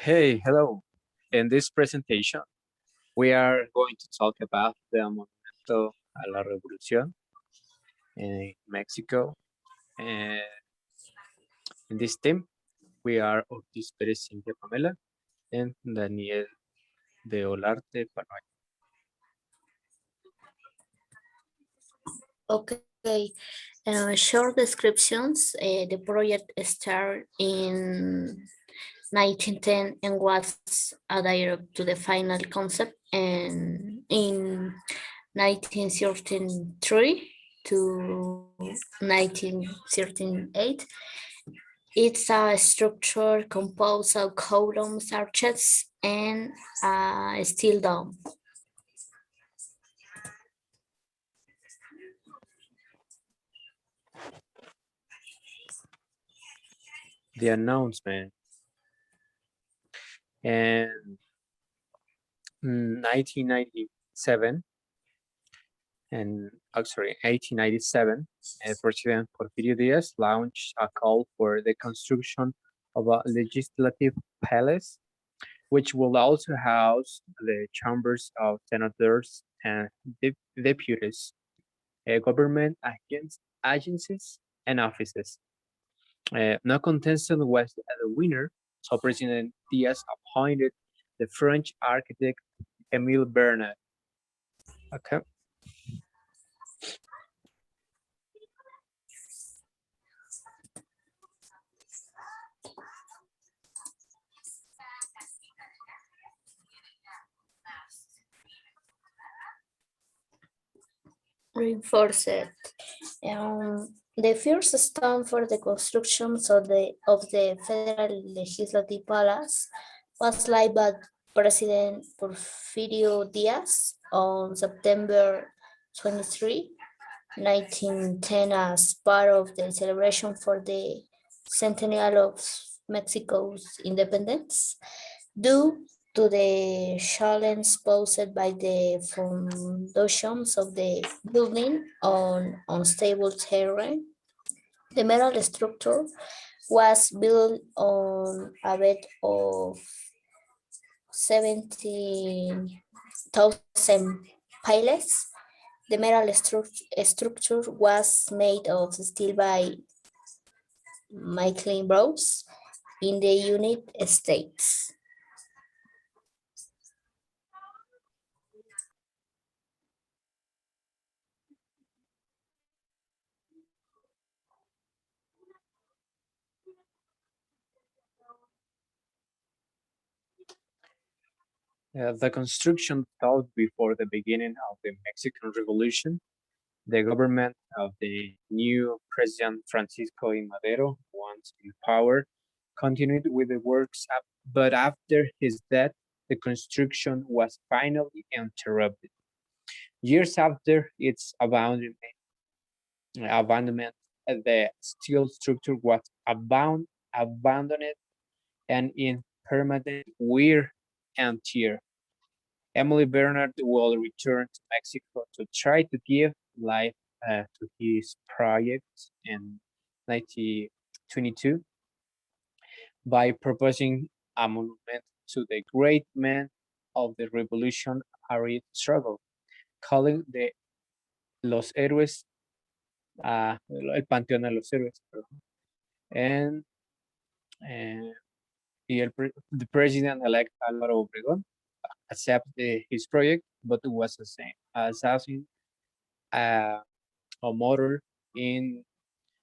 Hey, hello. In this presentation, we are going to talk about the Monumento a la Revolución in Mexico. And in this team, we are Ortiz Perez Cintia Pamela and Daniel de Olarte Panoy. Okay, short descriptions. The project started in 1910 and was adhered to the final concept and in 1933 to 1938. It's a structure composed of columns, arches, and a steel dome. The announcement in 1997 and sorry, 1897, President Porfirio Diaz launched a call for the construction of a legislative palace which will also house the chambers of senators and deputies, government agencies, and offices. No contestant was the winner, so President Diaz appointed the French architect Emile Bernard. Okay. Reinforced. The first stone for the construction of the Federal Legislative Palace was laid by President Porfirio Diaz on September 23, 1910, as part of the celebration for the centennial of Mexico's independence. Due to the challenge posed by the foundations of the building on unstable terrain, the metal structure was built on a bed of 17,000 piles. The metal structure was made of steel by Michael Bros in the United States. The construction thought before the beginning of the Mexican Revolution. The government of the new President Francisco I. Madero, once in power, continued with the works, but after his death, the construction was finally interrupted. Years after its abandonment, the steel structure was abandoned and in permanent wear and tear. Emily Bernard will return to Mexico to try to give life to his project in 1922 by proposing a monument to the great men of the revolutionary struggle, calling the Los Héroes, el Panteón de los Héroes, perdón. And the president-elect Álvaro Obregón accepted his project, but it was assassin a motor in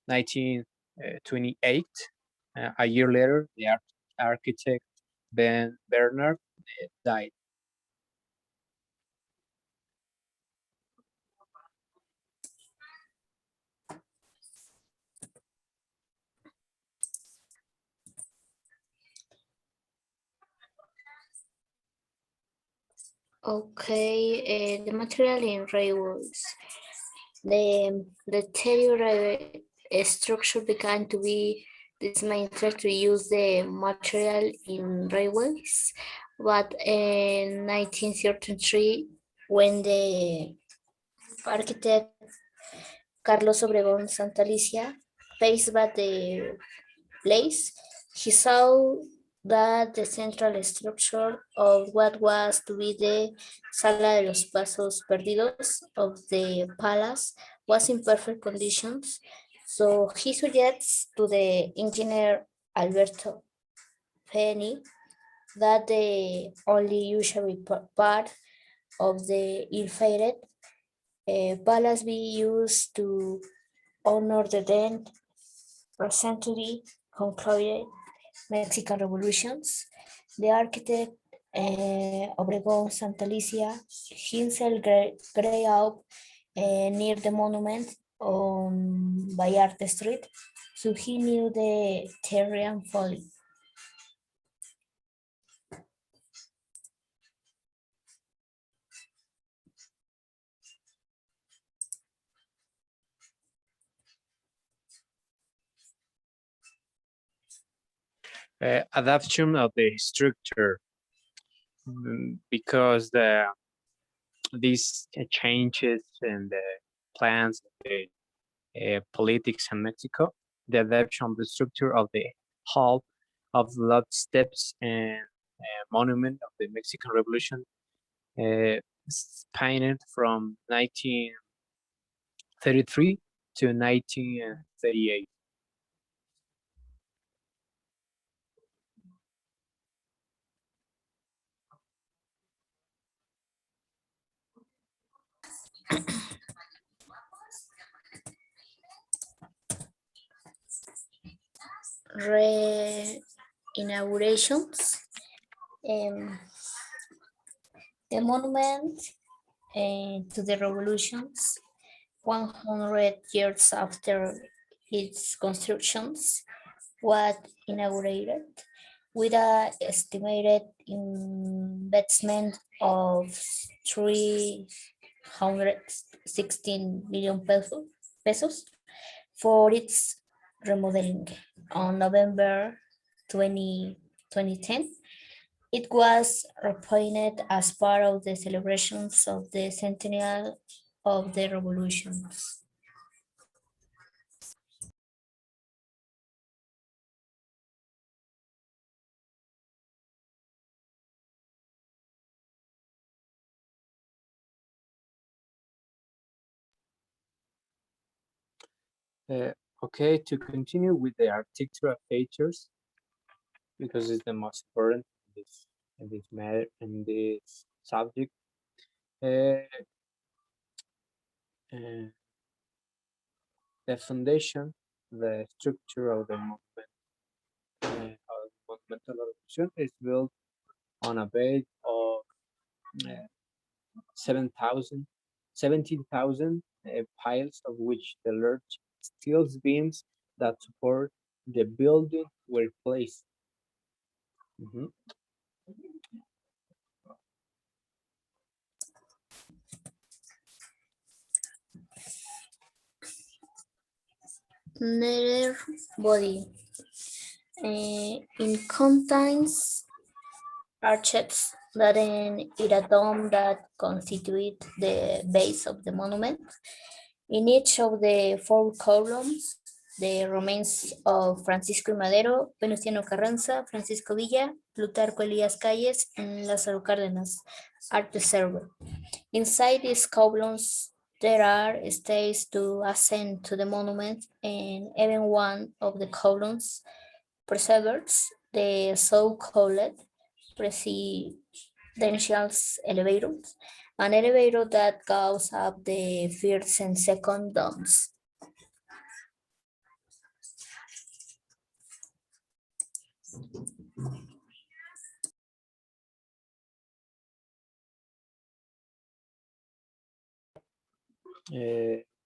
1928. A year later, the architect Ben Bernard died. Okay, the material in railways. The deteriorated structure began to be dismantled to use the material in railways, but in 1933, when the architect Carlos Obregón Santalicia faced by the place, he saw that the central structure of what was to be the Sala de los Pasos Perdidos of the palace was in perfect conditions. So he suggests to the engineer Alberto Penny that the only usually part of the ill-fated palace be used to honor the then recently concluded Mexican revolutions. The architect Obregón Santa Alicia himself grew up near the monument on Vallarta Street, so he knew the terrain fully. Adaptation of the structure, because these changes in the plans, the politics in Mexico, the adaptation of the structure of the hall of the love steps and monument of the Mexican Revolution spanned from 1933 to 1938. Re-inaugurations. The monument to the revolutions 100 years after its constructions was inaugurated with an estimated investment of 316 million pesos for its remodeling on November 2010. It was appointed as part of the celebrations of the centennial of the revolutions. Okay, to continue with the architectural features, because it's the most important in this matter in this subject. Uh, uh, the foundation, the structure of the movement of monumental revolution is built on a base of uh, 7,000, 17,000 piles, of which the large steel beams that support the building were placed. Mhm. Nether body in contains arches that in a dome that constitute the base of the monument. In each of the four columns, the remains of Francisco I. Madero, Venustiano Carranza, Francisco Villa, Plutarco Elías Calles, and Lázaro Cárdenas are preserved. Inside these columns, there are stays to ascend to the monument, and even one of the columns preserves the so-called presidential elevator, an elevator that goes up the first and second domes.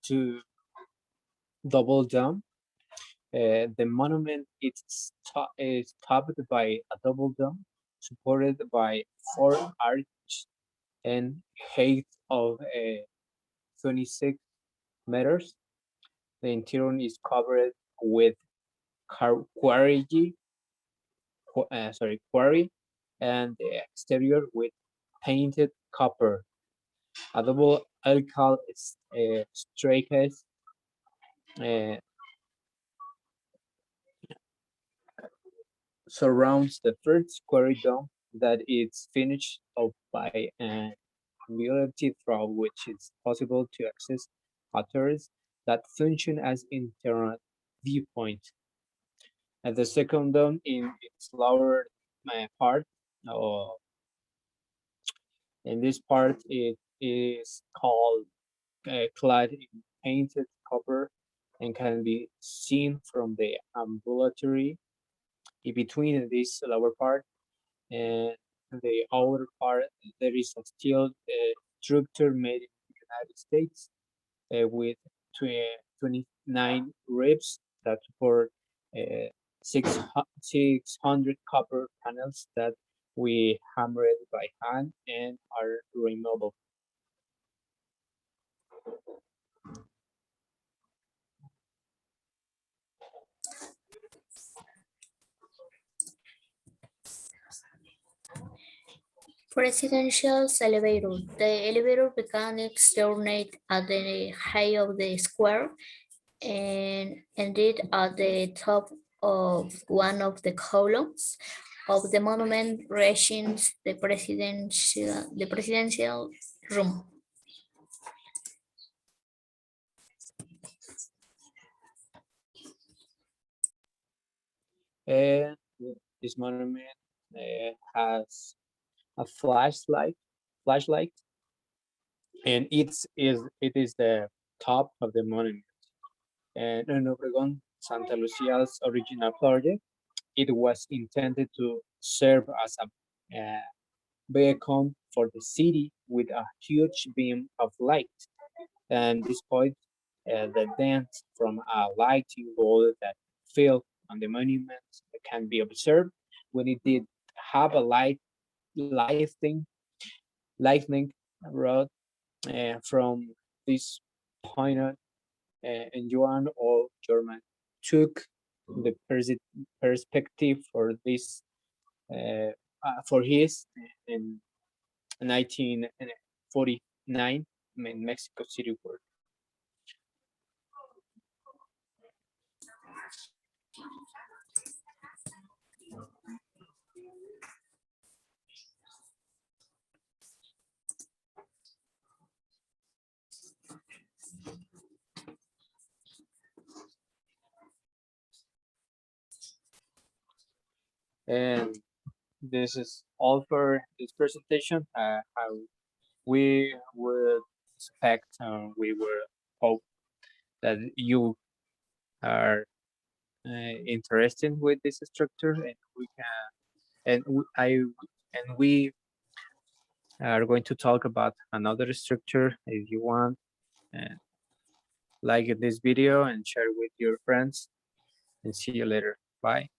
To double down, the monument is topped by a double dome supported by four arches and height of 26 meters. The interior is covered with quarry, quarry, and the exterior with painted copper. A double alcal staircase uh, surrounds the first square dome that is finished off by an ability through which it's possible to access patterns that function as internal viewpoint. And the second dome in its lower part, or in this part, it is called clad in painted copper and can be seen from the ambulatory. In between this lower part and the outer part, there is a steel structure made in the United States with 29 ribs that support uh, 600 copper panels that we hammered by hand and are removable. Presidential elevator. The elevator mechanics journeyed at the height of the square and ended at the top of one of the columns of the monument reaching the presidential room. And this monument has a flashlight, and it is the top of the monument. And in Obregon, Santa Lucia's original project, it was intended to serve as a beacon for the city with a huge beam of light. And despite the dent from a lightning bolt that fell on the monument can be observed when it did have a lightning rod from this point on, and Joan or German took the perspective for this for his in 1949 in Mexico City work. And this is all for this presentation. How we would expect, we would hope that you are interested with this structure, and we can, and we are going to talk about another structure if you want. And like this video and share with your friends, and see you later. Bye.